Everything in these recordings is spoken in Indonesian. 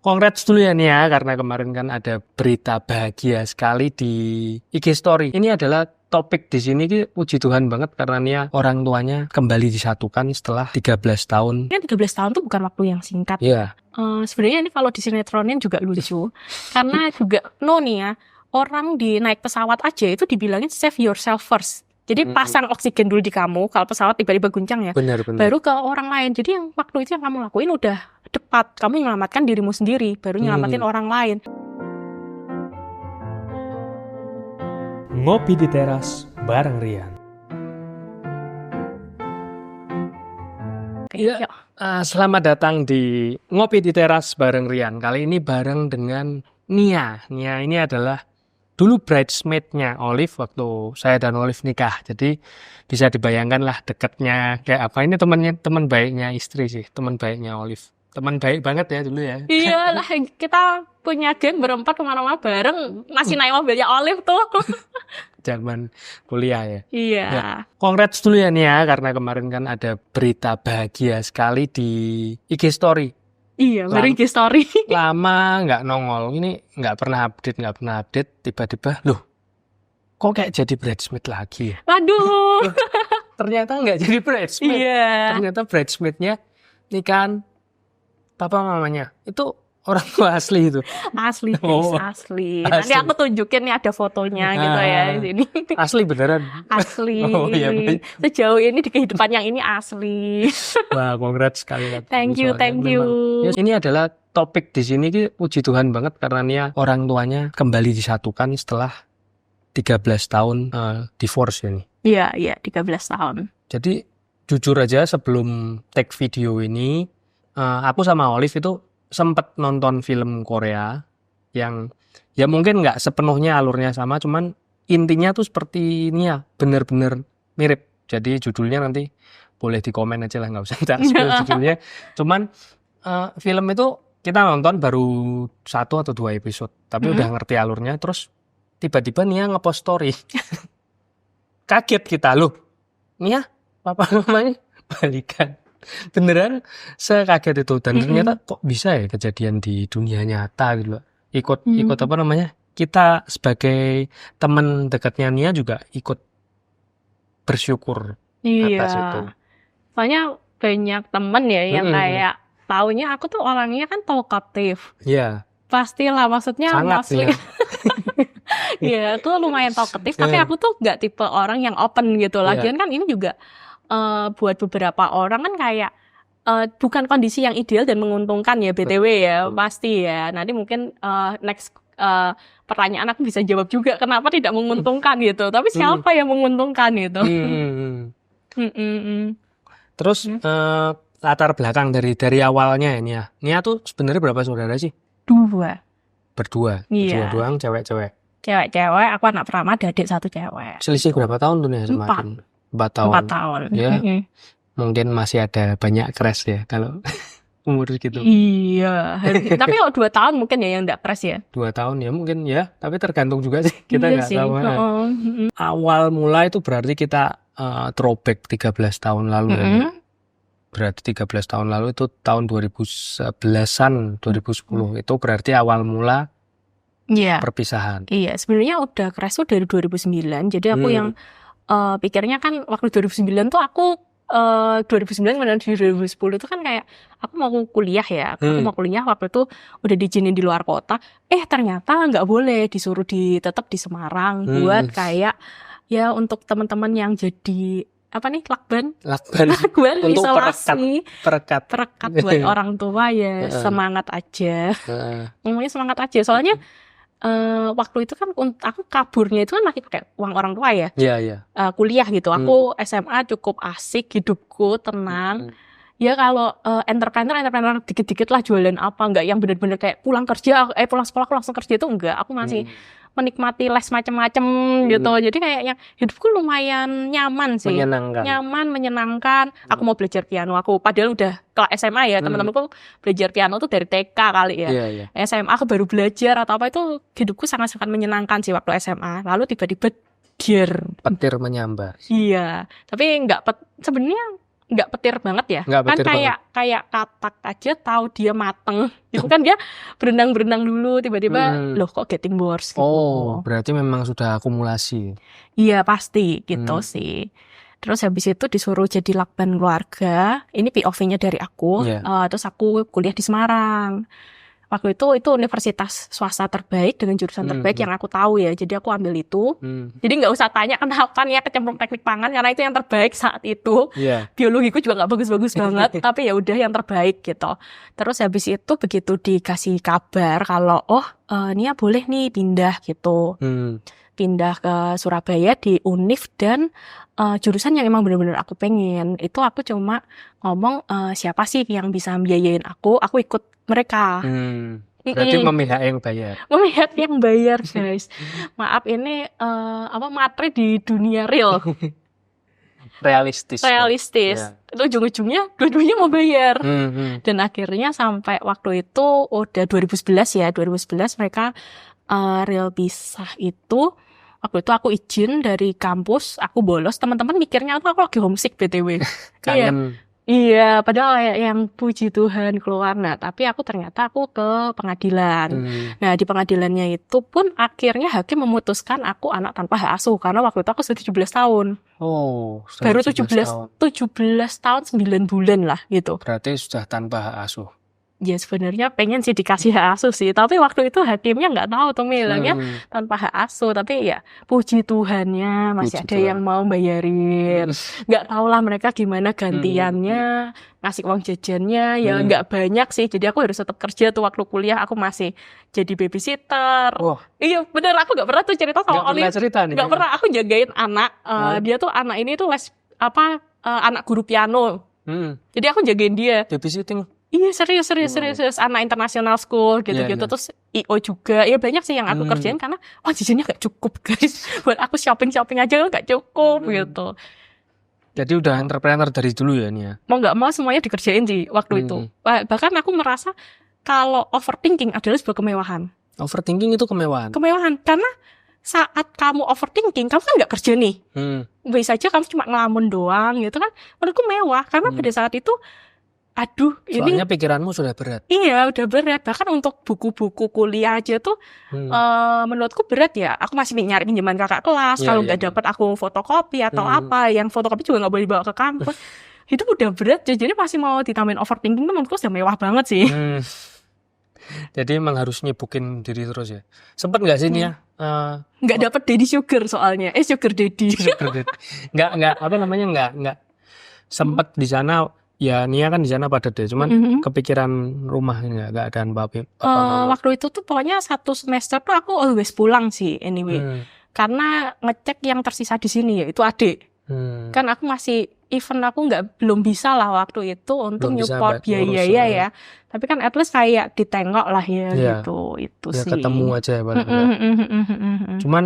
Congrats dulu ya Nia, karena kemarin kan ada berita bahagia sekali di IG Story. Ini adalah topik di sini, puji Tuhan banget karena Nia orang tuanya kembali disatukan setelah 13 tahun. Kan 13 tahun tuh bukan waktu yang singkat. Iya. Sebenarnya ini kalau disinetronin juga lucu. Karena juga nih ya, orang di naik pesawat aja itu dibilangin save yourself first. Jadi pasang oksigen dulu di kamu, kalau pesawat tiba-tiba guncang ya. Benar. Baru ke orang lain. Jadi yang waktu itu yang kamu lakuin udah tepat. Kamu menyelamatkan dirimu sendiri, baru nyelamatin orang lain. Ngopi di teras bareng Rian. Oke, yuk. Selamat datang di Ngopi di Teras bareng Rian. Kali ini bareng dengan Nia. Nia ini adalah dulu bridesmaid-nya Olive waktu saya dan Olive nikah. Jadi bisa dibayangkan lah dekatnya kayak apa. Ini teman baiknya istri sih, teman baiknya Olive. Teman baik banget ya dulu ya. Iya lah, kita punya geng berempat kemana-mana bareng, masih naik mobilnya Olive tuh. Zaman kuliah ya. Iya. Ya. Congrats dulu ya Nia, karena kemarin kan ada berita bahagia sekali di IG Story. Iya, baru IG Story. Lama nggak nongol, ini nggak pernah update, tiba-tiba, loh, kok kayak jadi bridesmaid lagi ya? Waduh. Ternyata nggak jadi bridesmaid. Iya. Ternyata bridesmaidnya nikahan papa mamanya. Itu orang tua asli itu. Asli, Oh, asli. Nanti aku tunjukin nih ada fotonya gitu ya di sini. Asli beneran. Asli. Oh, iya, baik. Sejauh ini di kehidupan yang ini asli. Wah, congrats sekali lagi. Thank you. Ya, ini adalah topik di sini, puji Tuhan banget karena Nia orang tuanya kembali disatukan setelah 13 tahun divorce ya nih. Iya, 13 tahun. Jadi jujur aja sebelum take video ini, aku sama Olive itu sempat nonton film Korea yang ya mungkin nggak sepenuhnya alurnya sama, cuman intinya tuh seperti ini ya, bener-bener mirip. Jadi judulnya nanti boleh di komen aja lah, nggak usah tak spill judulnya. Cuman film itu kita nonton baru 1 atau 2 episode, tapi udah ngerti alurnya. Terus tiba-tiba Nia ngepost story. Kaget kita, loh, Nia papa mamanya balikan. Beneran sekaget itu, dan ternyata kok bisa ya kejadian di dunia nyata gitu loh. Ikut apa namanya, kita sebagai teman dekatnya Nia juga ikut bersyukur atas itu. Soalnya banyak temen ya yang kayak taunya aku tuh orangnya kan talkative. Iya. Pastilah, maksudnya Sangat mostly. Ya, aku lumayan talkative, tapi aku tuh nggak tipe orang yang open gitu. Lagian kan ini juga buat beberapa orang kan kayak bukan kondisi yang ideal dan menguntungkan ya, BTW ya, pasti ya. Nanti mungkin next pertanyaan aku bisa jawab juga kenapa tidak menguntungkan gitu. Tapi siapa yang menguntungkan gitu? Terus latar belakang dari awalnya ya Nia. Nia tuh sebenarnya berapa saudara sih? 2. Berdua. Iya. Berdua doang, cewek-cewek. Cewek-cewek, aku anak pertama, ada adik 1 cewek. Selisih berapa tahun tuh Nia sama 4 tahun. 4 tahun. Ya. Mungkin masih ada banyak crash ya kalau umur gitu. Iya. Tapi kalau 2 tahun mungkin ya yang enggak crash ya. 2 tahun ya mungkin ya, tapi tergantung juga sih. Kita nggak tahu. Awal mula itu berarti kita throwback 13 tahun lalu ya. Berarti 13 tahun lalu itu tahun 2011-an, 2010. Itu berarti awal mula perpisahan. Iya, sebenarnya udah crash tuh dari 2009. Jadi aku yang pikirnya kan waktu 2009 tuh aku 2009 kemudian di 2010 itu kan kayak aku mau kuliah ya. Aku mau kuliah waktu itu udah diizinin di luar kota. Ternyata nggak boleh, disuruh tetap di Semarang buat kayak ya untuk teman-teman yang jadi apa nih lakban untuk isolasi perekat buat orang tua ya. Semangat aja. Ngomongnya semangat aja. Soalnya waktu itu kan aku kaburnya itu kan masih pakai uang orang tua ya. Iya. Kuliah gitu. Aku SMA cukup asik, hidupku tenang. Ya kalau entrepreneur dikit-dikit lah jualan apa, enggak yang benar-benar kayak pulang sekolah aku langsung kerja itu enggak. Aku masih menikmati les macam-macam gitu. Jadi kayaknya hidupku lumayan nyaman sih. Menyenangkan. Aku mau belajar piano. Aku padahal udah kelas SMA ya, teman-temanku belajar piano tuh dari TK kali ya. SMA aku baru belajar atau apa, itu hidupku sangat-sangat menyenangkan sih waktu SMA. Lalu tiba-tiba petir menyambar. Iya, tapi sebenarnya nggak petir banget ya. Nggak Kan petir banget. kayak katak aja tahu dia mateng. Itu kan dia berenang-berenang dulu tiba-tiba loh kok getting worse gitu. Oh, berarti memang sudah akumulasi. Iya pasti gitu Hmm. sih. Terus habis itu disuruh jadi lakban keluarga. Ini POV-nya dari aku. Iya. Terus aku kuliah di Semarang. Waktu itu universitas swasta terbaik dengan jurusan terbaik yang aku tahu ya. Jadi aku ambil itu. Jadi nggak usah tanya kenapa nih ya kecemplung teknik pangan karena itu yang terbaik saat itu. Iya. Biologiku juga nggak bagus-bagus banget, tapi ya udah yang terbaik gitu. Terus habis itu begitu dikasih kabar kalau Nia boleh nih pindah gitu. Pindah ke Surabaya di Univ dan jurusan yang emang benar-benar aku pengen. Itu aku cuma ngomong siapa sih yang bisa biayain aku ikut mereka. Berarti memihak yang bayar. Memihak yang bayar, guys. Maaf ini materi di dunia real. Realistis. Ya. Itu ujung-ujungnya dua-duanya mau bayar. Dan akhirnya sampai waktu itu udah 2011 ya. 2011 mereka real pisah itu. Waktu itu aku izin dari kampus, aku bolos. Teman-teman mikirnya aku lagi homesick BTW. Kangen. Iya, padahal kayak yang puji Tuhan keluar. Nah, tapi ternyata aku ke pengadilan. Nah, di pengadilannya itu pun akhirnya hakim memutuskan aku anak tanpa hak asuh. Karena waktu itu aku sudah 17 tahun. Oh, Baru 17 tahun 9 bulan lah gitu. Berarti sudah tanpa hak asuh. Ya sebenarnya pengen sih dikasih hak asuh sih. Tapi waktu itu hakimnya nggak tahu tuh bilangnya tanpa hak asuh. Tapi ya puji Tuhannya masih ada yang mau bayarin. Nggak tahu lah mereka gimana gantiannya, ngasih uang jajannya. Ya nggak banyak sih. Jadi aku harus tetap kerja tuh waktu kuliah. Aku masih jadi babysitter. Oh. Iya bener, aku nggak pernah tuh cerita sama Oli. Nggak pernah, aku jagain anak. Dia tuh anak ini tuh anak guru piano. Jadi aku jagain dia. Babysitting. Iya serius anak international school gitu-gitu. Terus IO juga ya banyak sih yang aku kerjain karena jajannya gak cukup guys. Buat aku shopping aja gak cukup gitu. Jadi udah entrepreneur dari dulu ya Nia? Mau gak mau semuanya dikerjain sih waktu itu. Bahkan aku merasa kalau overthinking adalah sebuah kemewahan. Overthinking itu kemewahan? Kemewahan karena saat kamu overthinking kamu kan gak kerja nih. Bisa aja kamu cuma ngelamun doang gitu kan. Menurutku mewah karena pada saat itu soalnya pikiranmu sudah berat. Iya, udah berat. Bahkan untuk buku-buku kuliah aja tuh menurutku berat ya. Aku masih nyari pinjaman kakak kelas. Kalau nggak dapat aku fotokopi atau apa. Yang fotokopi juga nggak boleh dibawa ke kampus. Itu udah berat. Jadi masih mau ditambahin overthinking tuh menurutku sudah mewah banget sih. Jadi emang harus nyibukin diri terus ya. Sempet nggak sih Nia? Nggak dapat daddy sugar soalnya. Sugar daddy. Nggak sempet di sana. Ya Nia kan di sana padat deh, cuman kepikiran rumah nggak ada bapak. Waktu itu tuh pokoknya satu semester tuh aku always pulang sih anyway, karena ngecek yang tersisa di sini ya itu adik. Kan aku masih aku belum bisa lah waktu itu untuk nyupport biaya ya. Tapi kan at least kayak ditengok lah ya gitu itu ya, sih. ketemu aja ya paling enggak. Cuman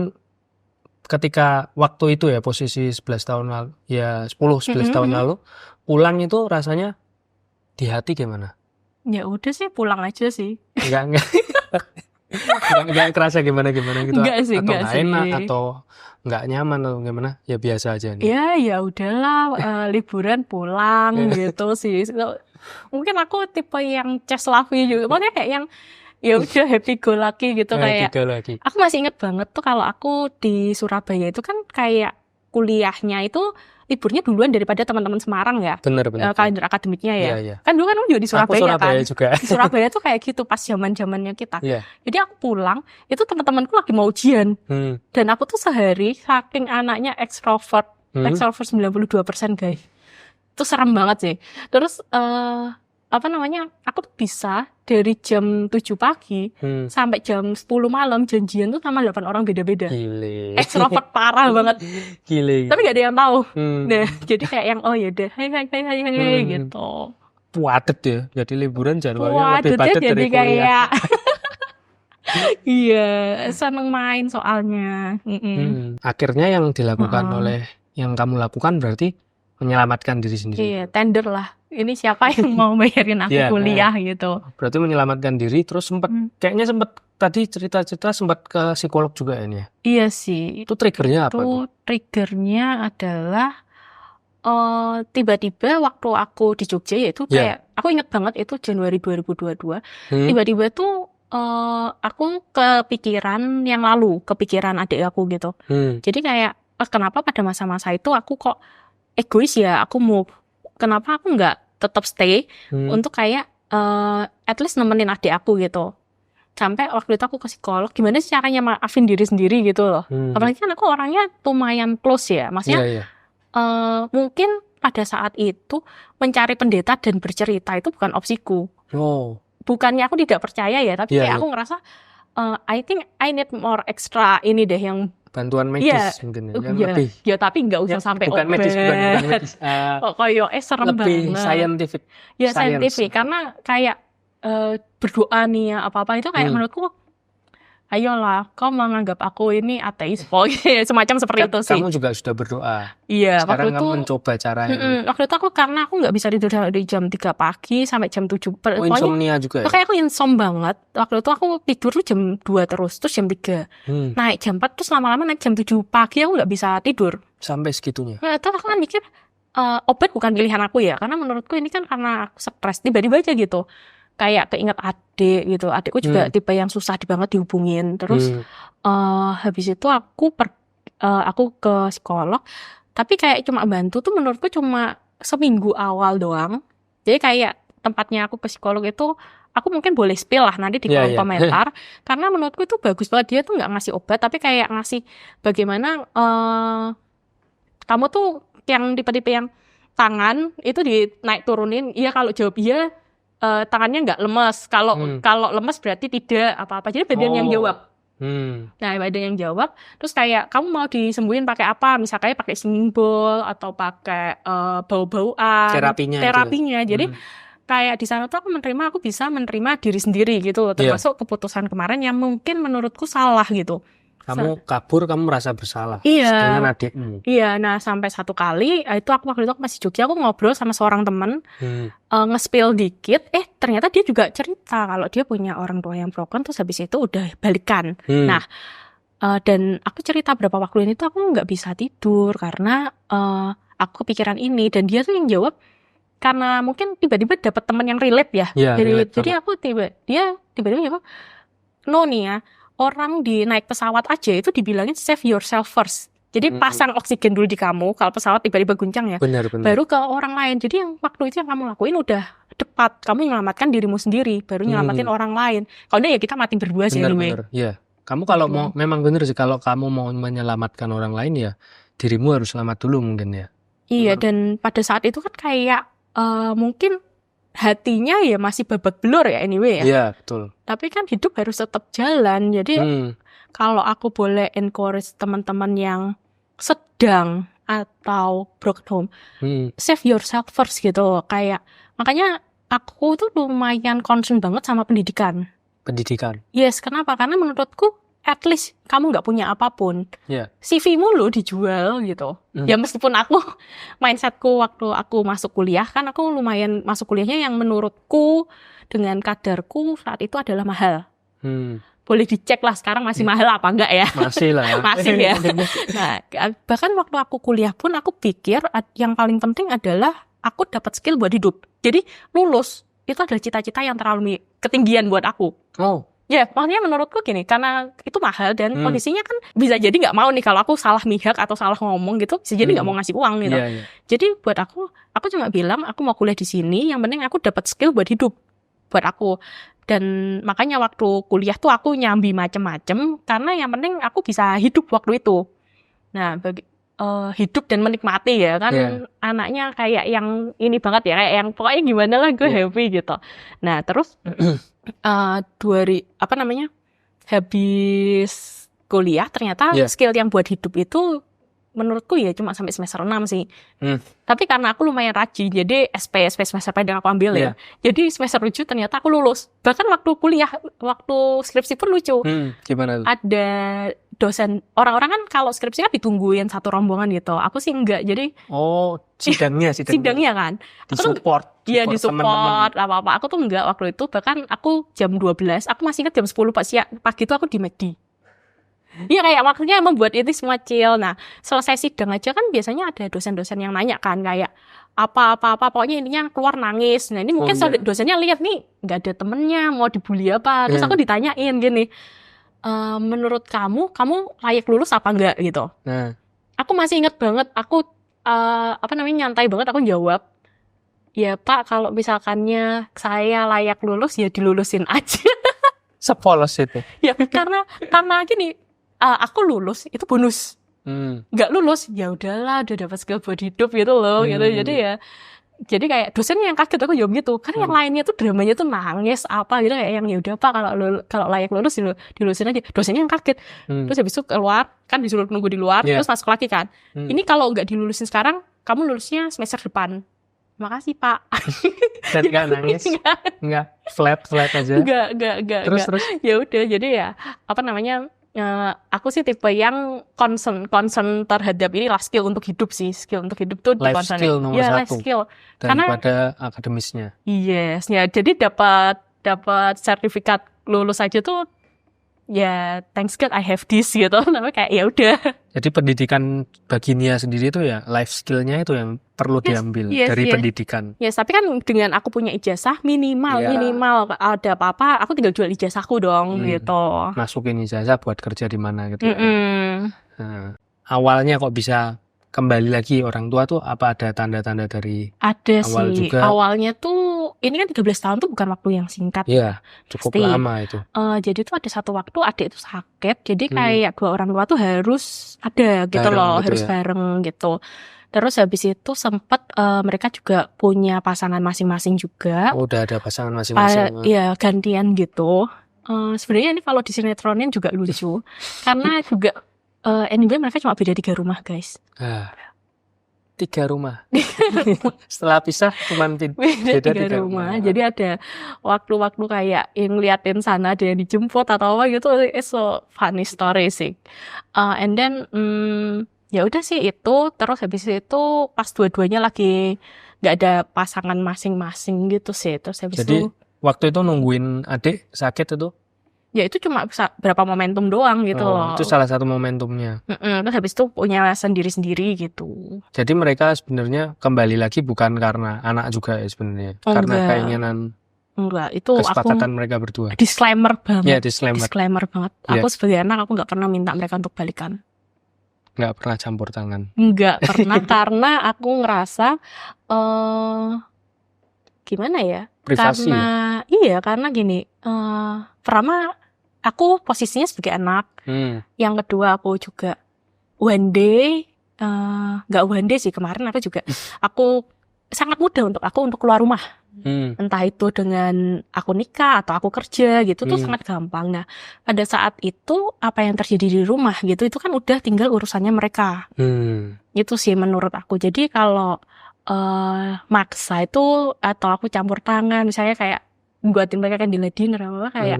ketika waktu itu ya posisi 11 tahun lalu, ya 10-11 tahun lalu. Pulang itu rasanya di hati gimana? Ya udah sih pulang aja sih. Enggak kerasa gimana gitu. Enggak sih. Enak atau enggak nyaman atau gimana? Ya biasa aja nih. Ya udahlah liburan pulang gitu sih. Mungkin aku tipe yang chest lovey juga. Maksudnya kayak yang ya udah happy go lucky gitu kayak. Aku masih inget banget tuh kalau aku di Surabaya itu kan kayak kuliahnya itu liburnya duluan daripada teman-teman Semarang ya. Bener. Kalender akademiknya ya. Iya. Kan dulu kan aku juga di Surabaya kan. Juga. Di Surabaya tuh kayak gitu pas zaman-zamannya kita. Iya. Jadi aku pulang, itu teman-temanku lagi mau ujian. Dan aku tuh sehari saking anaknya extrovert 92% guys. Itu serem banget sih. Terus aku tuh bisa dari jam 7 pagi sampai jam 10 malam janjian tuh sama 8 orang beda-beda. Gile. Extrovert parah banget. Gile. Tapi gak ada yang tahu. Nah, jadi kayak yang yaudah hai gitu. Padet ya. Jadi liburan Januari lebih padet padet dari kuliah. Kayak iya, seneng main soalnya. Akhirnya yang dilakukan yang kamu lakukan berarti menyelamatkan diri sendiri. Iya, tender lah. Ini siapa yang mau bayarin aku kuliah gitu. Berarti menyelamatkan diri terus kayaknya tadi cerita-cerita sempat ke psikolog juga ya. Iya sih. Itu triggernya apa? Itu triggernya adalah tiba-tiba waktu aku di Jogja yaitu Ya. kayak aku inget banget itu Januari 2022. Hmm. Tiba-tiba tuh aku kepikiran yang lalu, kepikiran adik aku gitu. Hmm. Jadi kayak kenapa pada masa-masa itu aku kok egois ya, aku move. Kenapa aku nggak tetap stay Hmm. untuk kayak at least nemenin adik aku gitu. Sampai waktu itu aku ke psikolog, gimana sih caranya maafin diri sendiri gitu loh. Hmm. Apalagi kan aku orangnya lumayan close ya, maksudnya Iya, iya. mungkin pada saat itu mencari pendeta dan bercerita itu bukan opsiku. Oh, Bukannya aku tidak percaya ya, tapi Iya, kayak iya. aku ngerasa I think I need more extra ini deh yang bantuan medis Iya, mungkin ya. Yang ya, lebih ya tapi nggak usah ya, sampai bukan obat. medis. Kok koyo serem Lebih banget. scientific. Ya science. saintifik karena kayak berdoa nih ya apa-apa itu kayak menurutku ayolah kau menganggap aku ini ateis pokoknya semacam seperti itu sih. Kamu juga sudah berdoa. Iya, Sekarang waktu kamu itu mencoba caranya. waktu itu aku karena aku nggak bisa tidur dari jam 3 pagi sampai jam 7. Oh, Pokoknya insomnia juga ya? kayak aku insom banget. Waktu itu aku tidur tuh jam 2 terus jam 3. Naik jam 4 terus lama-lama naik jam 7 pagi aku nggak bisa tidur. Sampai segitunya. Nah, itu aku kan mikir obat bukan pilihan aku ya, karena menurutku ini kan karena aku stres tiba-tiba aja gitu. Kayak keinget adik gitu. Adikku juga tipe yang susah banget dihubungin. Terus habis itu aku ke psikolog, tapi kayak cuma bantu tuh menurutku cuma seminggu awal doang. Jadi kayak tempatnya aku ke psikolog itu aku mungkin boleh spill lah nanti di kolom komentar karena menurutku itu bagus banget. Dia tuh nggak ngasih obat tapi kayak ngasih bagaimana kamu tuh yang tipe-tipe yang tangan itu dinaik turunin. Iya kalau jawab iya tangannya nggak lemes. Kalau lemes berarti tidak apa-apa. Jadi badan yang jawab. Nah badan yang jawab. Terus kayak kamu mau disembuhin pakai apa? Misalnya pakai singing bowl atau pakai bau-bauan. Terapinya. Jadi kayak di sana tuh aku bisa menerima diri sendiri gitu. Termasuk keputusan kemarin yang mungkin menurutku salah gitu. Kamu kabur, kamu merasa bersalah dengan adikmu. Iya, nah sampai satu kali itu waktu itu aku masih Jogja, aku ngobrol sama seorang temen, nge-spill dikit, ternyata dia juga cerita kalau dia punya orang tua yang broken, terus habis itu udah balikan. Nah, dan aku cerita berapa waktu ini tuh aku nggak bisa tidur karena aku kepikiran ini, dan dia tuh yang jawab karena mungkin tiba-tiba dapat teman yang relate ya. Jadi aku tiba-tiba jawab, no nih ya. Orang di naik pesawat aja itu dibilangin save yourself first. Jadi pasang oksigen dulu di kamu kalau pesawat tiba-tiba guncang ya. Benar. Baru ke orang lain. Jadi yang waktu itu yang kamu lakuin udah tepat. Kamu menyelamatkan dirimu sendiri, baru nyelamatin orang lain. Kalau enggak ya kita mati berdua sih anyway. Benar. Iya. Kamu kalau mau memang benar sih kalau kamu mau menyelamatkan orang lain ya dirimu harus selamat dulu mungkin ya. Iya, dan pada saat itu kan kayak mungkin hatinya ya masih babak belur ya anyway ya. Iya, betul. Tapi kan hidup harus tetap jalan. Jadi kalau aku boleh encourage teman-teman yang sedang atau broken home, save yourself first gitu. Kayak makanya aku tuh lumayan concern banget sama pendidikan. Yes, kenapa? Karena menurutku at least kamu nggak punya apapun, CV-mu lo dijual gitu. Ya meskipun aku mindsetku waktu aku masuk kuliah kan aku lumayan masuk kuliahnya yang menurutku dengan kadarku saat itu adalah mahal. Boleh dicek lah sekarang masih mahal apa enggak ya? Masih lah. Masih ya. Nah, bahkan waktu aku kuliah pun aku pikir yang paling penting adalah aku dapat skill buat hidup. Jadi lulus itu adalah cita-cita yang terlalu ketinggian buat aku. Oh. Ya, makanya menurutku gini, karena itu mahal dan kondisinya kan bisa jadi nggak mau nih kalau aku salah mihak atau salah ngomong gitu, bisa jadi nggak mau ngasih uang gitu. Jadi buat aku cuma bilang aku mau kuliah di sini, yang penting aku dapat skill buat hidup, buat aku. Dan makanya waktu kuliah tuh aku nyambi macem-macem, karena yang penting aku bisa hidup waktu itu. Nah, hidup dan menikmati ya kan, anaknya kayak yang ini banget ya, kayak yang pokoknya gimana lah gue happy gitu. Nah terus habis kuliah ternyata skill yang buat hidup itu menurutku ya cuma sampai semester 6 sih. Tapi karena aku lumayan rajin, jadi SP semester pendek aku ambil ya. Jadi semester 7 ternyata aku lulus. Bahkan waktu kuliah, waktu skripsi pun lucu. Gimana tuh? Ada dosen, orang-orang kan kalau skripsi kan ditungguin satu rombongan gitu. Aku sih enggak, jadi sidangnya kan. Disupport. Iya, disupport apa-apa. Aku tuh enggak waktu itu, bahkan aku jam 12, aku masih ingat jam 10 pagi itu aku di McD. Iya kayak maksudnya membuat itu semua chill. Nah, selesai sidang aja kan biasanya ada dosen-dosen yang nanya kan kayak apa-apa pokoknya intinya keluar nangis. Nah, ini mungkin iya. dosennya lihat nih nggak ada temennya mau dibully apa. Terus aku ditanyain gini, menurut kamu layak lulus apa enggak gitu. Nah, Aku masih ingat banget, aku nyantai banget aku jawab, ya Pak kalau misalkannya saya layak lulus ya dilulusin aja. sepolos itu. Ya karena gini, aku lulus itu bonus. Nggak lulus ya udahlah udah dapat skill buat hidup gitu loh gitu. Jadi kayak dosennya yang kaget aku jawab gitu karena yang lainnya tuh dramanya tuh nangis apa gitu kayak yang ya udah Pak kalau layak lulus dilulusin aja. Dosennya yang kaget. Terus habis itu keluar kan disuruh nunggu di luar terus masuk lagi kan. Ini kalau nggak dilulusin sekarang kamu lulusnya semester depan. Makasih Pak. Dan nggak nangis, nggak flat aja. Enggak. Terus. Ya udah jadi ya aku sih tipe yang concern terhadap ini lah skill untuk hidup sih. Skill untuk hidup tuh Life skill nomor life satu skill. daripada akademisnya. Yes, ya jadi dapat sertifikat lulus aja tuh ya thanks God I have this gitu. Namanya kayak ya udah. Jadi pendidikan bagi Nia sendiri itu ya life skillnya itu yang perlu diambil dari pendidikan. Yes, tapi kan dengan aku punya ijazah minimal ada apa-apa aku tinggal jual ijazahku dong gitu. Masukin ijazah buat kerja di mana gitu. Nah, awalnya kok bisa kembali lagi orang tua tuh apa ada tanda-tanda dari ada awal sih juga? Awalnya tuh ini kan 13 tahun tuh bukan waktu yang singkat. Iya, cukup Pasti. lama itu. Jadi tuh ada satu waktu adik itu sakit, jadi kayak dua orang tua tuh harus ada gitu Bareng loh, gitu harus ya. bareng gitu. Terus habis itu sempat mereka juga punya pasangan masing-masing juga. Oh, udah ada pasangan masing-masing. Iya, gantian gitu. Sebenarnya ini kalau di sinetronin juga lucu, karena juga anyway mereka cuma beda 3 rumah guys. 3 rumah. Setelah pisah cuman beda 3 rumah. Jadi ada waktu-waktu kayak yang ngeliatin sana ada yang dijemput atau apa gitu. It's so funny story sih. And then ya udah sih itu. Terus habis itu pas dua-duanya lagi nggak ada pasangan masing-masing gitu sih. Terus habis Jadi itu waktu itu nungguin adik sakit itu? ya itu cuma berapa momentum doang gitu loh. Itu salah satu momentumnya. Terus habis itu punya sendiri-sendiri gitu. Jadi mereka sebenarnya kembali lagi bukan karena anak juga ya sebenarnya. Karena keinginan. Enggak, itu kesepakatan mereka berdua. Disclaimer banget. Iya, disclaimer banget. Aku sebagai anak aku nggak pernah minta mereka untuk balikan. Nggak pernah campur tangan. Nggak pernah karena aku ngerasa gimana ya? Privasi. Karena gini. Pertama aku posisinya sebagai anak. Yang kedua aku juga one day nggak one day sih kemarin aku sangat mudah untuk keluar rumah. Entah itu dengan aku nikah atau aku kerja gitu tuh sangat gampang. Nah pada saat itu apa yang terjadi di rumah gitu itu kan udah tinggal urusannya mereka. Itu sih menurut aku. Jadi kalau maksa itu atau aku campur tangan misalnya kayak buatin mereka kan dinner apa kayak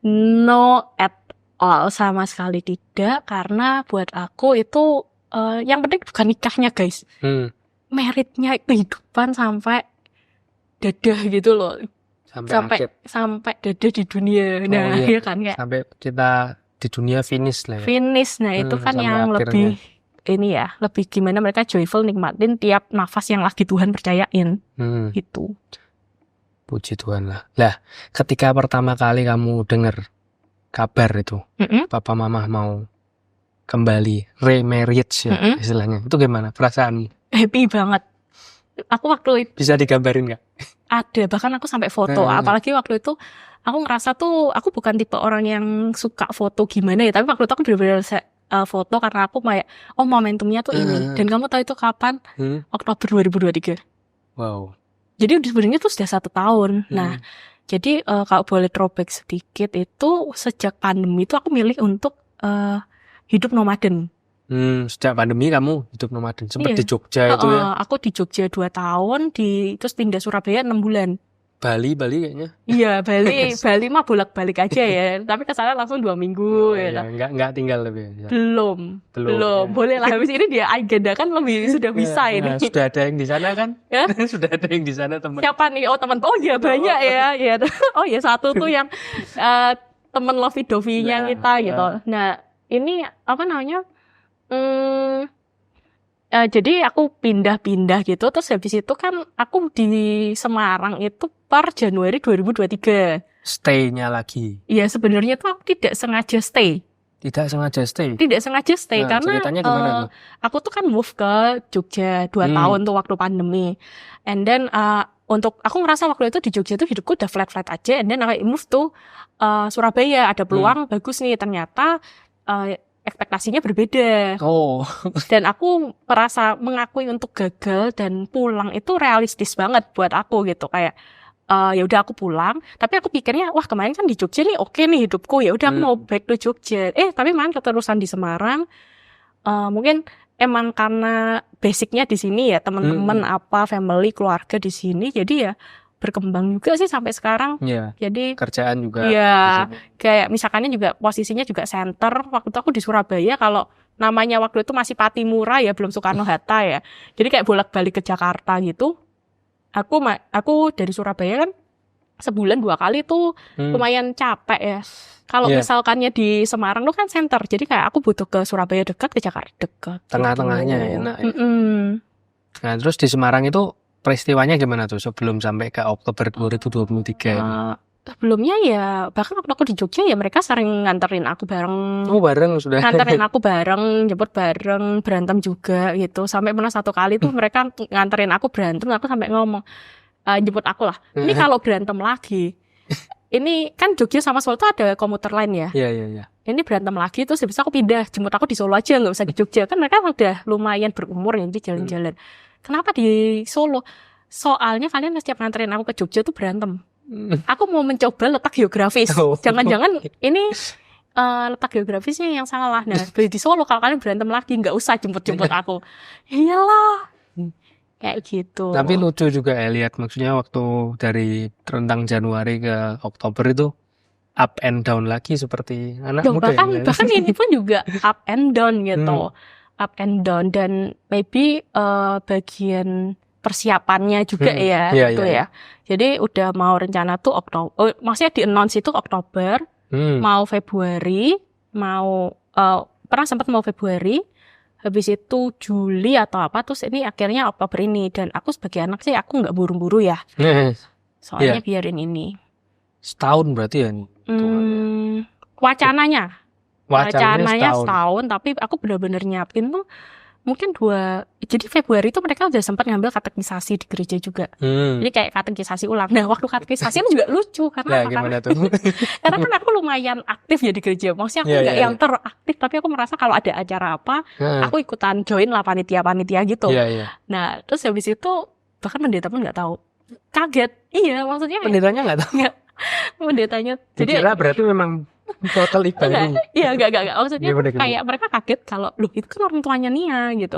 no at all, sama sekali tidak. Karena buat aku itu yang penting bukan nikahnya guys, meritnya kehidupan sampai dadah gitu loh, sampai dadah di dunia. Nah iya kan kayak sampai kita di dunia finish lah ya. Nah itu kan yang akhirnya. Lebih gimana mereka joyful nikmatin tiap nafas yang lagi Tuhan percayain gitu. Puji Tuhan lah. Lah, ketika pertama kali kamu dengar kabar itu, papa mama mau kembali remarriage ya istilahnya, itu gimana perasaanmu? Happy banget. Aku waktu itu bisa digambarin nggak? Ada, bahkan aku sampai foto. Apalagi waktu itu aku ngerasa tuh aku bukan tipe orang yang suka foto gimana ya, tapi waktu itu aku benar-benar foto karena aku kayak momentumnya tuh ini. Dan kamu tahu itu kapan? Oktober 2023. Wow. Jadi sebenarnya tuh sudah 1 tahun. Nah, jadi kalau boleh throwback sedikit itu sejak pandemi itu aku milih untuk hidup nomaden. Sejak pandemi kamu hidup nomaden. Sempat di Jogja itu ya? Aku di Jogja 2 tahun, terus pindah Surabaya 6 bulan. Bali kayaknya. Iya, Bali mah bolak-balik aja ya. Tapi kesana langsung 2 minggu ya. Enggak tinggal lebih. Ya. Belum. Boleh lah habis ini dia agenda kan lebih sudah bisa ini. Sudah ada yang di sana kan? Ya? Sudah ada yang di sana teman. Siapa nih? Oh, teman. Oh, ya banyak ya. Oh, ya satu tuh yang teman lovey-dovey-nya kita gitu. Nah, ini apa namanya? Jadi aku pindah-pindah gitu, terus habis itu kan aku di Semarang itu per Januari 2023. Stay-nya lagi. Iya, sebenarnya tuh aku tidak sengaja stay. Tidak sengaja stay. Tidak sengaja stay Nah, karena ceritanya gimana tuh? aku tuh kan move ke Jogja 2 tahun tuh waktu pandemi. And then untuk aku ngerasa waktu itu di Jogja tuh hidupku udah flat-flat aja, and then I move to Surabaya, ada peluang bagus nih, ternyata ekspektasinya berbeda. Oh, Dan aku merasa mengakui untuk gagal dan pulang itu realistis banget buat aku gitu, kayak ya udah aku pulang, tapi aku pikirnya wah kemarin kan di Jogja nih oke nih hidupku, ya udah aku mau back to Jogja. Tapi malah keterusan di Semarang. Mungkin emang karena basicnya di sini ya, teman-teman family keluarga di sini, jadi ya berkembang juga sih sampai sekarang. iya. Jadi Kerjaan juga. iya, di sini. kayak misalkannya juga posisinya juga center. Waktu itu aku di Surabaya, kalau namanya waktu itu masih Patimura ya, belum Soekarno-Hatta ya. Jadi kayak bolak-balik ke Jakarta gitu. Aku dari Surabaya kan sebulan 2 kali tuh lumayan capek ya. Kalau Iya. misalkannya di Semarang tuh kan center, jadi kayak aku butuh ke Surabaya dekat, ke Jakarta dekat. Tengah-tengahnya gitu. enak. Mm-mm. Nah, terus di Semarang itu peristiwanya gimana tuh sebelum sampai ke Oktober 2023 ini? Sebelumnya ya, bahkan waktu aku di Jogja ya mereka sering nganterin aku bareng. Oh, bareng sudah. Nganterin aku bareng, jemput bareng, berantem juga gitu. Sampai pernah satu kali tuh mereka nganterin aku berantem, aku sampai ngomong, jemput aku lah. Ini kalau berantem lagi, ini kan Jogja sama Solo tuh ada komuter lain ya. Iya. Ini berantem lagi, terus habis itu aku pindah, jemput aku di Solo aja, nggak usah di Jogja. Kan mereka udah lumayan berumur ya, jadi jalan-jalan. Kenapa di Solo? Soalnya kalian setiap nganterin aku ke Jogja tuh berantem. Aku mau mencoba letak geografis. Oh. Jangan-jangan ini letak geografisnya yang salah. Nah, di Solo kalau kalian berantem lagi nggak usah jemput-jemput aku. Iyalah. Kayak gitu. Tapi lucu juga ya lihat, maksudnya waktu dari rentang Januari ke Oktober itu up and down lagi seperti anak muda ya. Bahkan ini pun juga up and down gitu. Up and down, dan maybe bagian persiapannya juga ya, Iya, gitu iya. ya. Jadi udah mau rencana tuh Oktober, maksudnya di announce itu Oktober, mau Februari, mau pernah sempat mau Februari, habis itu Juli atau apa, terus ini akhirnya Oktober ini. Dan aku sebagai anak sih aku nggak buru-buru ya, soalnya biarin ini. Setahun berarti ya? Wacananya Wacananya setahun, tapi aku benar-benar nyiapin tuh mungkin jadi Februari itu mereka udah sempat ngambil katekisasi di gereja juga. Jadi kayak katekisasi ulang. Nah, waktu katekisasi itu juga lucu karena gimana tuh? karena kan aku lumayan aktif ya di gereja. Maksudnya aku nggak yang teraktif, tapi aku merasa kalau ada acara apa, aku ikutan join lah panitia-panitia gitu. Nah, terus habis itu bahkan pendeta pun nggak tahu. Kaget. Iya, maksudnya pendetanya nggak tahu. Pendetanya. Jadi kira berarti memang total baru. Iya, enggak. Maksudnya kayak mereka kaget kalau loh itu kan orang tuanya Nia gitu.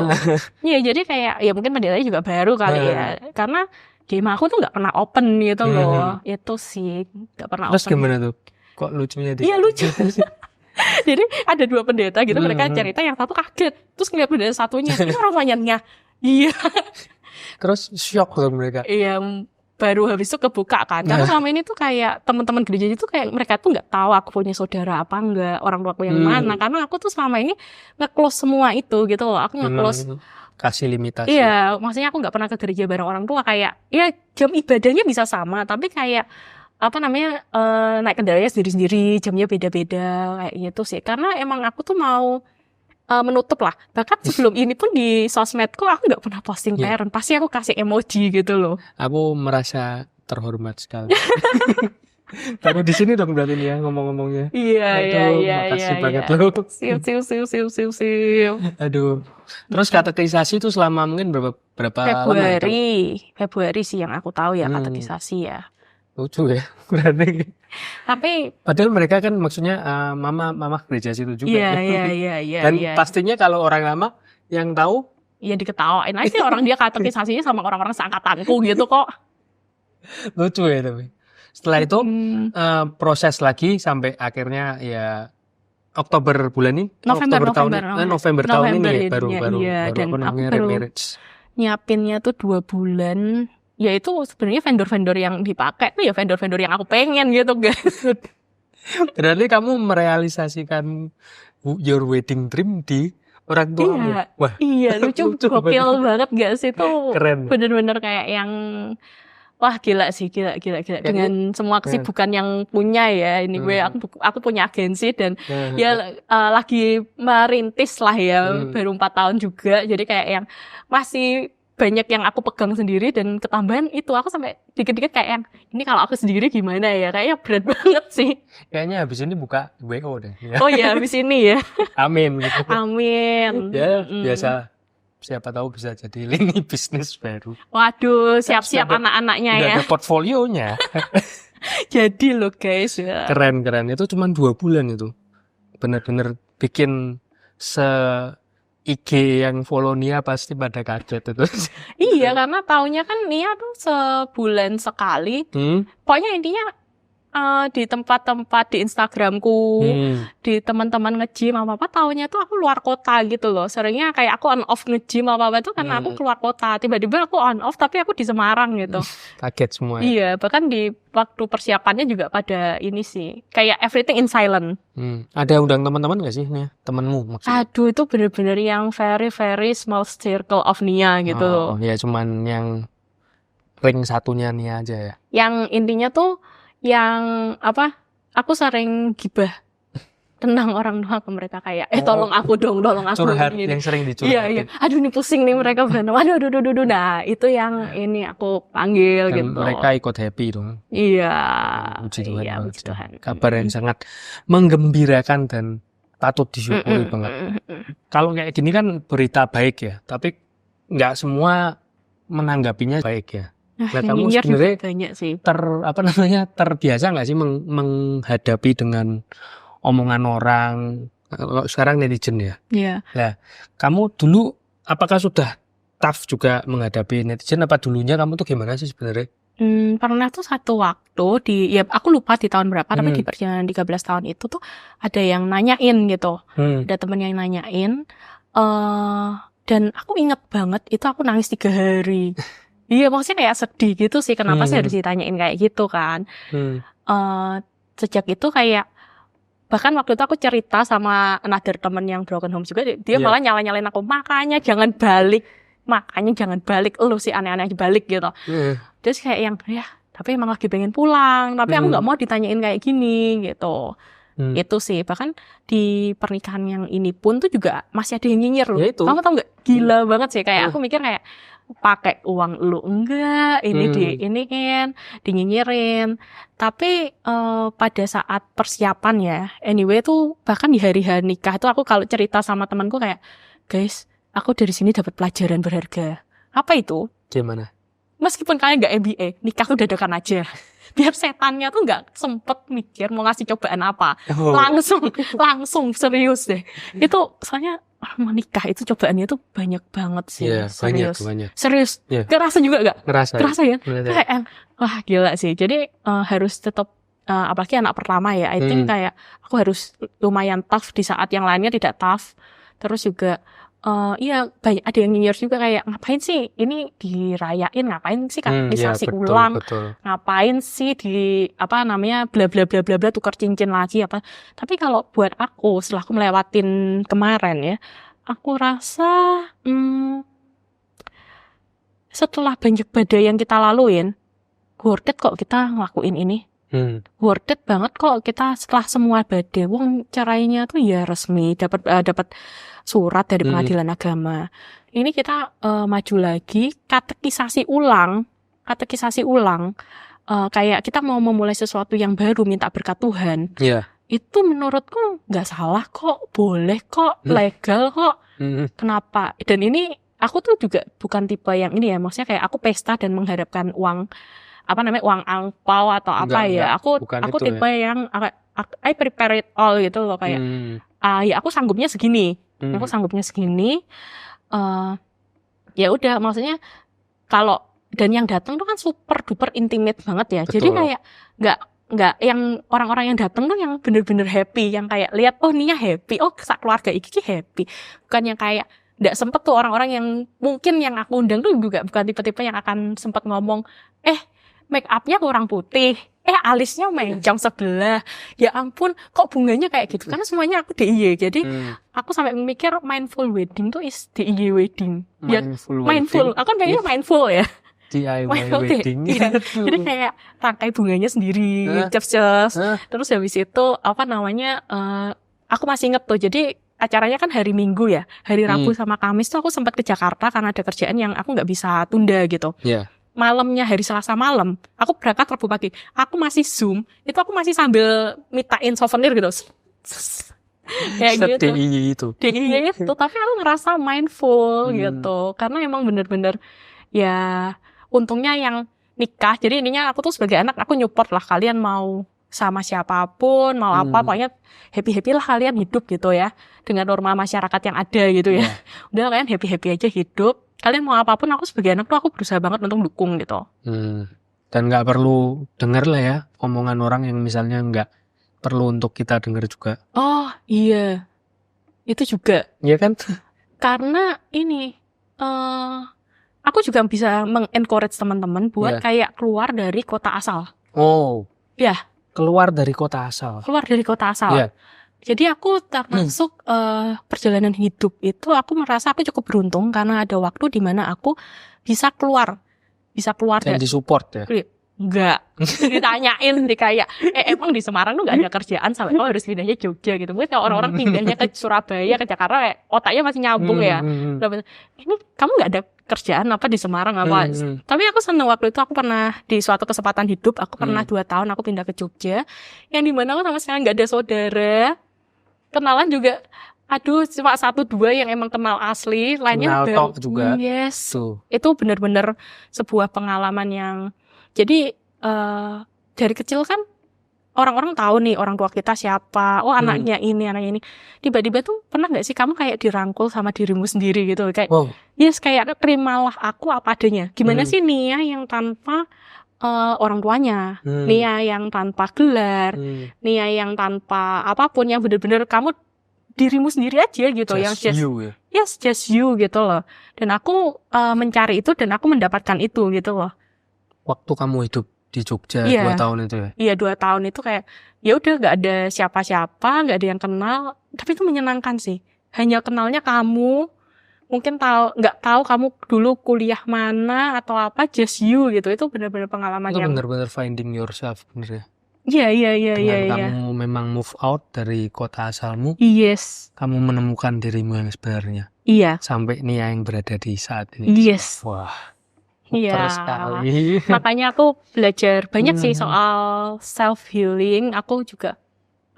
Iya, jadi kayak ya mungkin pendetanya juga baru kali ya. Karena game aku tuh nggak pernah open gitu loh. Itu sih nggak pernah Terus open. Terus gimana tuh? Kok lucunya dia? Iya, lucu. Jadi ada 2 pendeta gitu, mereka cerita, yang satu kaget. Terus ngeliat pendeta satunya, ini orang tuanya Nia. Iya. Terus shock loh mereka. Iya, baru habis itu kebuka kan. Karena selama ini tuh kayak teman-teman gereja itu kayak mereka tuh nggak tahu aku punya saudara apa enggak, orang tua aku yang mana. Karena aku tuh selama ini nge-close semua itu gitu loh. Aku nge-close. Kasih limitasi. Iya, maksudnya aku nggak pernah ke gereja bareng orang tua. Kayak ya jam ibadahnya bisa sama, tapi kayak apa namanya naik kendaraannya sendiri-sendiri, jamnya beda-beda kayak gitu sih. Karena emang aku tuh mau menutup lah. Bahkan sebelum ini pun di sosmedku aku nggak pernah posting parent. Pasti aku kasih emoji gitu loh. Aku merasa terhormat sekali. Taruh di sini dong berarti ya ngomong-ngomongnya. Iya. Makasih banget loh. Siap. Aduh. Terus katekisasi itu selama mungkin berapa lama itu? Februari sih yang aku tahu ya katekisasi ya. Lucu ya, berarti. Tapi padahal mereka kan maksudnya mama gereja situ juga. Iya. Dan pastinya kalau orang lama yang tahu ya diketawain aja orang dia katekisasinya sama orang-orang seangkatanku gitu kok. Lucu ya tapi. Setelah itu proses lagi sampai akhirnya ya Oktober bulan ini, November tahun ini baru marriage. Nyiapinnya tuh 2 bulan. Ya itu sebenarnya vendor-vendor yang dipakai tuh ya vendor-vendor yang aku pengen gitu guys. Berarti kamu merealisasikan your wedding dream di orang tuamu. Iya, Wah, iya lucu lucu gokil banget. banget gak sih tuh Keren. bener-bener kayak yang wah gila sih gila Kayaknya- dengan semua kesibukan yang punya ya ini gue aku punya agensi dan ya lagi merintis lah ya baru 4 tahun juga jadi kayak yang masih banyak yang aku pegang sendiri dan ketambahan itu aku sampai dikit-dikit kayak yang ini kalau aku sendiri gimana ya kayaknya berat banget sih. Kayaknya habis ini buka WO deh. Ya. Oh ya habis ini ya. Amin. Gitu. Amin. Ya biasa. Siapa tahu bisa jadi lini bisnis baru. Waduh, siap-siap Udah ada- anak-anaknya Udah ya. ada portfolionya. Jadi loh guys ya. Keren. Itu cuma 2 bulan itu. Bener-bener bikin IG yang follow Nia pasti pada kaget itu. Iya, karena taunya kan Nia tuh sebulan sekali. Pokoknya intinya di tempat-tempat di Instagramku, di teman-teman nge-gym apa-apa, taunya tuh aku luar kota gitu loh. Seringnya kayak aku on off nge-gym apa-apa itu karena aku keluar kota. Tiba-tiba aku on off tapi aku di Semarang gitu. Kaget semua. Ya? Iya, bahkan di waktu persiapannya juga pada ini sih. Kayak everything in silent. Ada undang teman-teman gak sih Nia? Temenmu maksudnya? Aduh, itu bener-bener yang very very small circle of Nia gitu loh. Ya cuman yang ring satunya Nia aja ya. Yang intinya tuh yang apa? Aku sering gibah tentang orang tua ke mereka kayak tolong aku dong, tolong aku Curhat ini. yang sering dicurhatin. Iya. Aduh ini pusing nih mereka berantem. Aduh. Nah, itu yang ini aku panggil Dan gitu. mereka ikut happy dong. Iya. Puji Tuhan Iya, banget puji sih. Tuhan. Kabar yang sangat menggembirakan dan patut disyukuri banget. Kalau kayak gini kan berita baik ya, tapi nggak semua menanggapinya baik ya. Nah, kamu Nyinyir juga sebenarnya banyak sih. terbiasa nggak sih menghadapi dengan omongan orang? Kalau sekarang netizen ya. Iya. Kamu dulu apakah sudah tough juga menghadapi netizen? Apa dulunya kamu tuh gimana sih sebenarnya? Pernah tuh satu waktu ya aku lupa di tahun berapa, tapi di perjalanan 13 tahun itu tuh ada yang nanyain gitu. Ada temen yang nanyain, dan aku inget banget itu aku nangis 3 hari. Iya, maksudnya kayak sedih gitu sih, kenapa sih harus ditanyain kayak gitu kan. Sejak itu kayak, bahkan waktu itu aku cerita sama another temen yang broken home juga, dia malah nyalain aku, makanya jangan balik, lu sih aneh-aneh aja balik gitu. Terus kayak yang, ya tapi emang lagi pengen pulang, tapi aku gak mau ditanyain kayak gini gitu. Itu sih, bahkan di pernikahan yang ini pun tuh juga masih ada yang nyinyir loh. Kamu tau gak, gila banget sih, kayak aku mikir kayak, pakai uang lu enggak, ini dinyinyirin. Tapi pada saat persiapan ya, anyway tuh bahkan di hari-hari nikah tuh aku kalau cerita sama temanku kayak, guys, aku dari sini dapat pelajaran berharga. Apa itu? Gimana? Meskipun kalian nggak MBA, nikah tuh dadakan aja. Biar setannya tuh nggak sempet mikir mau ngasih cobaan apa. Langsung serius deh. Itu soalnya mau nikah itu cobaannya tuh banyak banget sih. Serius. Banyak. Serius. Yeah. Kerasa juga nggak? Kerasa ya? Kayak, wah gila sih. Jadi harus tetap, apalagi anak pertama ya. I think kayak aku harus lumayan tough di saat yang lainnya tidak tough. Terus juga iya banyak ada yang nyinyir juga kayak ngapain sih ini dirayain, ngapain sih kaderisasi ulang, ngapain sih di apa namanya bla bla bla bla bla tukar cincin lagi apa. Tapi kalau buat aku setelah aku melewatin kemarin ya, aku rasa setelah banyak badai yang kita laluin, worth it kok kita ngelakuin ini. Worth it banget kok kita setelah semua badai. Wong cerainya tuh ya resmi, dapat surat dari pengadilan agama. Ini kita maju lagi, katekisasi ulang. Kayak kita mau memulai sesuatu yang baru, minta berkat Tuhan. Itu menurutku nggak salah kok, boleh kok, legal kok. Kenapa? Dan ini aku tuh juga bukan tipe yang ini ya, maksudnya kayak aku pesta dan mengharapkan uang uang angpau atau apa ya. Aku tipe ya. Yang I prepare it all gitu loh kayak ya aku sanggupnya segini. Ya udah maksudnya kalau dan yang datang tuh kan super duper intimate banget ya. Betul. Jadi kayak nggak yang orang-orang yang datang tuh yang bener-bener happy, yang kayak lihat Nia happy, keluarga iki happy. Bukan yang kayak nggak sempet tuh orang-orang yang mungkin yang aku undang tuh juga bukan tipe-tipe yang akan sempet ngomong make upnya kurang putih, alisnya mencong sebelah. Ya ampun, kok bunganya kayak gitu? Karena semuanya aku DIY. Jadi aku sampai memikir mindful wedding tuh is DIY wedding. Ya, mindful. Aku kan pengennya mindful ya. DIY Mindful wedding. iya. Jadi kayak rangkai bunganya sendiri, ces-ces. Terus habis itu aku masih inget tuh. Jadi acaranya kan hari Minggu ya. Hari Rabu sama Kamis tuh aku sempat ke Jakarta karena ada kerjaan yang aku nggak bisa tunda gitu. Iya. Malamnya hari Selasa malam, aku berangkat Rabu pagi. Aku masih Zoom, itu aku masih sambil mintain souvenir gitu. Kayak gitu. DIY itu. DIY itu, tapi aku ngerasa mindful gitu. Karena emang bener-bener ya untungnya yang nikah. Jadi intinya aku tuh sebagai anak aku nyupport lah kalian mau sama siapapun, mau apa, pokoknya happy-happy lah kalian hidup gitu ya. Dengan norma masyarakat yang ada gitu ya. Udah kalian happy-happy aja hidup. Kalian mau apapun, aku sebagai anak tuh aku berusaha banget untuk dukung gitu. Dan nggak perlu denger lah ya omongan orang yang misalnya nggak perlu untuk kita denger juga. Oh iya, itu juga. Iya kan? Karena ini, aku juga bisa mengencourage teman-teman buat kayak keluar dari kota asal. Oh. Ya. Keluar dari kota asal. Keluar dari kota asal. Iya. Jadi aku termasuk perjalanan hidup itu aku merasa aku cukup beruntung karena ada waktu di mana aku bisa keluar Dan disupport ya. Enggak. Ditanyain kayak emang di Semarang tuh enggak ada kerjaan sampai kau harus pindahnya Jogja gitu. Mungkin kalau orang-orang pindahnya ke Surabaya, ke Jakarta otaknya masih nyambung ya. Ini kamu enggak ada kerjaan apa di Semarang apa? Tapi aku seneng waktu itu aku pernah di suatu kesempatan hidup aku pernah 2 tahun aku pindah ke Jogja yang dimana aku sama sekali enggak ada saudara. Kenalan juga cuma 1-2 yang emang kenal asli, lainnya kenal juga. Yes. Itu benar-benar sebuah pengalaman yang jadi dari kecil kan orang-orang tahu nih orang tua kita siapa, anaknya ini. Tiba-tiba tuh pernah nggak sih kamu kayak dirangkul sama dirimu sendiri gitu, kayak kayak terimalah aku apa adanya. Gimana sih Nia yang tanpa orang tuanya, Nia yang tanpa gelar, Nia yang tanpa apapun, yang benar-benar kamu dirimu sendiri aja gitu, just you gitu loh. Dan aku mencari itu dan aku mendapatkan itu gitu loh. Waktu kamu hidup di Jogja 2 tahun itu ya? Iya, 2 tahun itu kayak ya udah nggak ada siapa-siapa, nggak ada yang kenal, tapi itu menyenangkan sih. Hanya kenalnya kamu, mungkin nggak tahu kamu dulu kuliah mana atau apa, just you gitu. Itu benar-benar pengalaman itu yang benar-benar finding yourself bener ya. Iya. Kamu memang move out dari kota asalmu. Yes. Kamu menemukan dirimu yang sebenarnya. Iya. Sampai Nia yang berada di saat ini. Yes. Wah. Iya, sekali. makanya aku belajar banyak sih soal self healing. Aku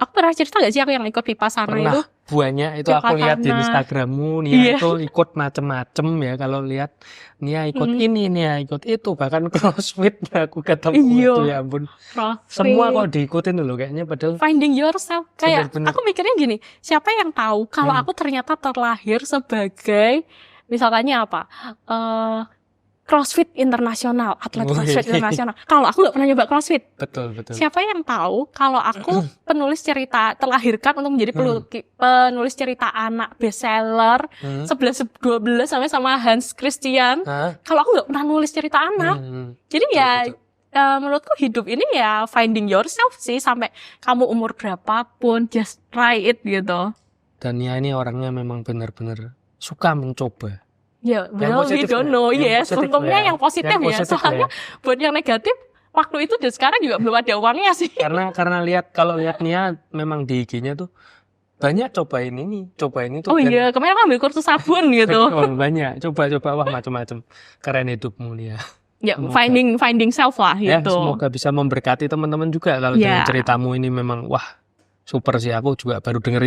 pernah cerita gak sih aku yang ikut Vipassana itu? Banyak itu aku lihat di Instagrammu. Nia itu ikut macem-macem ya. Kalau lihat Nia ikut ini, Nia ikut itu, bahkan CrossFit aku ketemu itu ya ampun. Semua kok diikutin dulu kayaknya, padahal finding yourself kayak bener-bener. Aku mikirnya gini, siapa yang tahu kalau aku ternyata terlahir sebagai misalnya apa? CrossFit internasional, atlet CrossFit internasional. Kalau aku nggak pernah nyoba CrossFit. Betul. Siapa yang tahu kalau aku penulis cerita terlahirkan untuk menjadi penulis cerita anak bestseller 11-12 sama Hans Christian. Kalau aku nggak pernah nulis cerita anak. Jadi menurutku hidup ini ya finding yourself sih, sampai kamu umur berapapun just try it gitu. Dan Nia ini orangnya memang benar-benar suka mencoba. Ya, well, we don't know, untungnya yang positif ya. Soalnya buat yang negatif, waktu itu dan sekarang juga belum ada uangnya sih. Karena kalau lihat Nia memang di IG-nya tuh banyak cobain ini tuh. Oh iya, kemarin aku ambil kursus sabun gitu. Banyak, coba wah macam-macam. Keren hidupmu Nia. Ya, finding self lah gitu. Ya, semoga bisa memberkati teman-teman juga kalau dengan ceritamu ini memang wah. Super sih, aku juga baru denger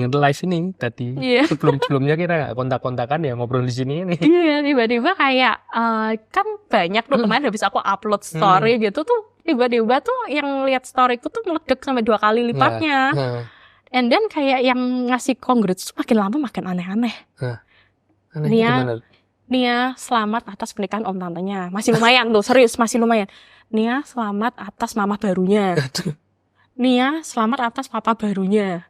live ini tadi. Sebelumnya kita nggak kontak-kontakan ya ngobrol di sini ini. Iya, tiba-tiba kayak kan banyak tuh kemarin habis aku upload story gitu tuh tiba-tiba tuh yang lihat storyku tuh meledak sampai 2 kali lipatnya. And then kayak yang ngasih congrats tuh makin lama makin aneh-aneh. Nia selamat atas pernikahan om tantenya. Masih lumayan tuh, serius masih lumayan. Nia selamat atas mama barunya. Nia selamat atas papa barunya.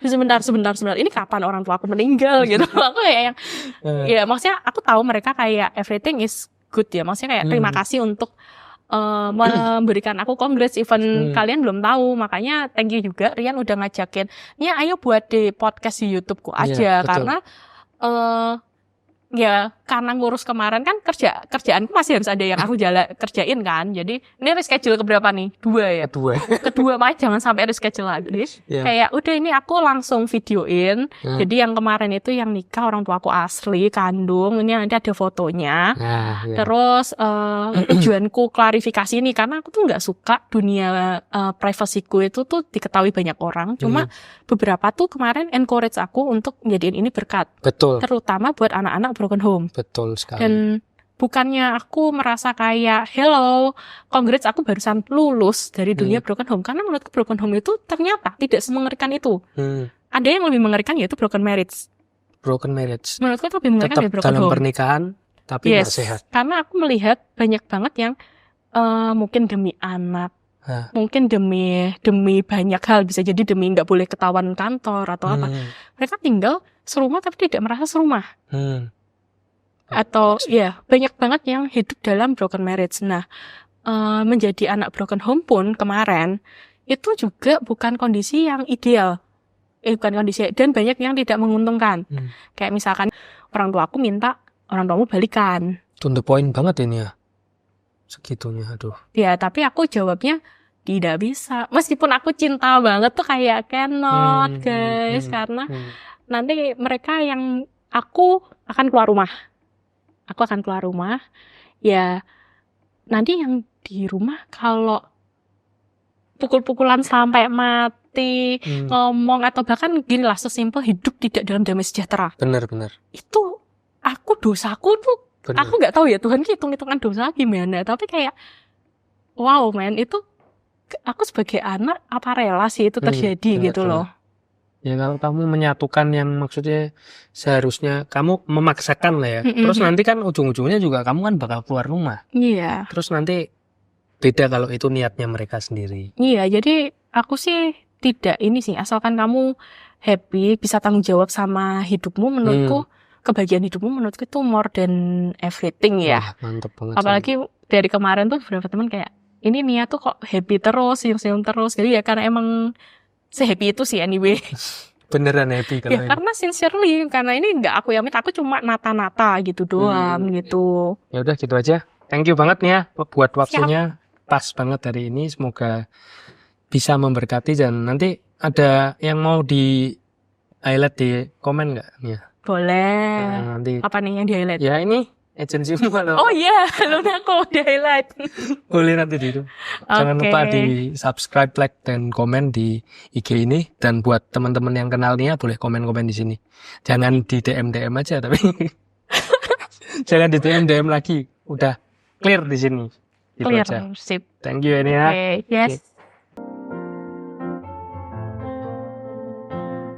Sebentar. Ini kapan orang tua aku meninggal gitu. Aku kayak yang ya maksudnya aku tahu mereka kayak everything is good ya. Maksudnya kayak terima kasih untuk memberikan aku congrats even Hmm. kalian belum tahu. Makanya thank you juga Rian udah ngajakin, "Ya ayo buat di podcast di YouTubeku Iya, aja." betul. Karena ya karena ngurus kemarin kan kerjaanku masih harus ada yang aku kerjain kan. Jadi ini reschedule keberapa nih? 2 ya. Kedua, makanya jangan sampai reschedule lagi. Iya. Kayak udah ini aku langsung videoin. Hmm. Jadi yang kemarin itu yang nikah orang tuaku asli kandung, ini nanti ada fotonya. Nah, iya. Terus tujuanku klarifikasi ini karena aku tuh nggak suka dunia privasiku itu tuh diketahui banyak orang. Cuma beberapa tuh kemarin encourage aku untuk jadiin ini berkat, Betul, terutama buat anak-anak broken home. betul sekali. Dan bukannya aku merasa kayak hello, congrats aku barusan lulus dari dunia broken home. Karena menurutku broken home itu ternyata tidak semengerikan itu. Ada yang lebih mengerikan yaitu broken marriage. Broken marriage. Menurutku itu lebih mengerikan Tetap dari broken dalam home. pernikahan, tapi nggak Yes, sehat. karena aku melihat banyak banget yang mungkin demi anak, Hah. mungkin demi banyak hal, bisa jadi demi nggak boleh ketahuan kantor atau apa. Mereka tinggal serumah tapi tidak merasa serumah. Atau ya banyak banget yang hidup dalam broken marriage. Nah, menjadi anak broken home pun kemarin itu juga bukan kondisi yang ideal. Bukan kondisi, dan banyak yang tidak menguntungkan. Kayak misalkan orang tua aku minta orang tuamu balikan. To the point banget ini ya. Segitunya, aduh. Ya, tapi aku jawabnya tidak bisa. Meskipun aku cinta banget tuh kayak cannot, guys. Karena nanti mereka yang aku akan keluar rumah. Aku akan keluar rumah. Ya, nanti yang di rumah kalau pukul-pukulan sampai mati, ngomong atau bahkan gini lah, sesimpel hidup tidak dalam damai sejahtera. Benar. Itu aku dosaku tuh, Benar. aku nggak tahu ya Tuhan hitung-hitungan dosa gimana. Tapi kayak wow man, itu aku sebagai anak apa rela sih itu terjadi benar, gitu loh. Ya kalau kamu menyatukan yang maksudnya seharusnya kamu memaksakan lah ya. Terus nanti kan ujung-ujungnya juga kamu kan bakal keluar rumah. Iya. Terus nanti beda kalau itu niatnya mereka sendiri. Iya, jadi aku sih tidak ini sih, asalkan kamu happy, bisa tanggung jawab sama hidupmu, menurutku kebahagiaan hidupmu menurutku itu more than everything ya. Wah, mantep banget. Apalagi dari kemarin tuh beberapa teman kayak ini Nia tuh kok happy terus, senyum-senyum terus. Jadi ya karena emang se-happy itu sih anyway. Beneran happy kalau Ya ini. karena sincerely, karena ini nggak aku yamin, aku cuma nata-nata gitu doang gitu. Ya udah gitu aja. Thank you banget nih ya buat waktunya. Pas banget hari ini. Semoga bisa memberkati dan nanti ada yang mau di highlight di komen nggak? Ya. Boleh. Nanti. Apa nih yang di highlight? Ya ini agensimu kalau Oh iya, lu aku di highlight. boleh nanti di itu. Jangan lupa di subscribe, like, dan komen di IG ini. Dan buat teman-teman yang kenal Nia boleh komen-komen di sini. Jangan di DM aja tapi jangan di DM lagi. Udah clear di sini. Gitu Clear, aja. sip. Thank you ya Nia. Oke, yes.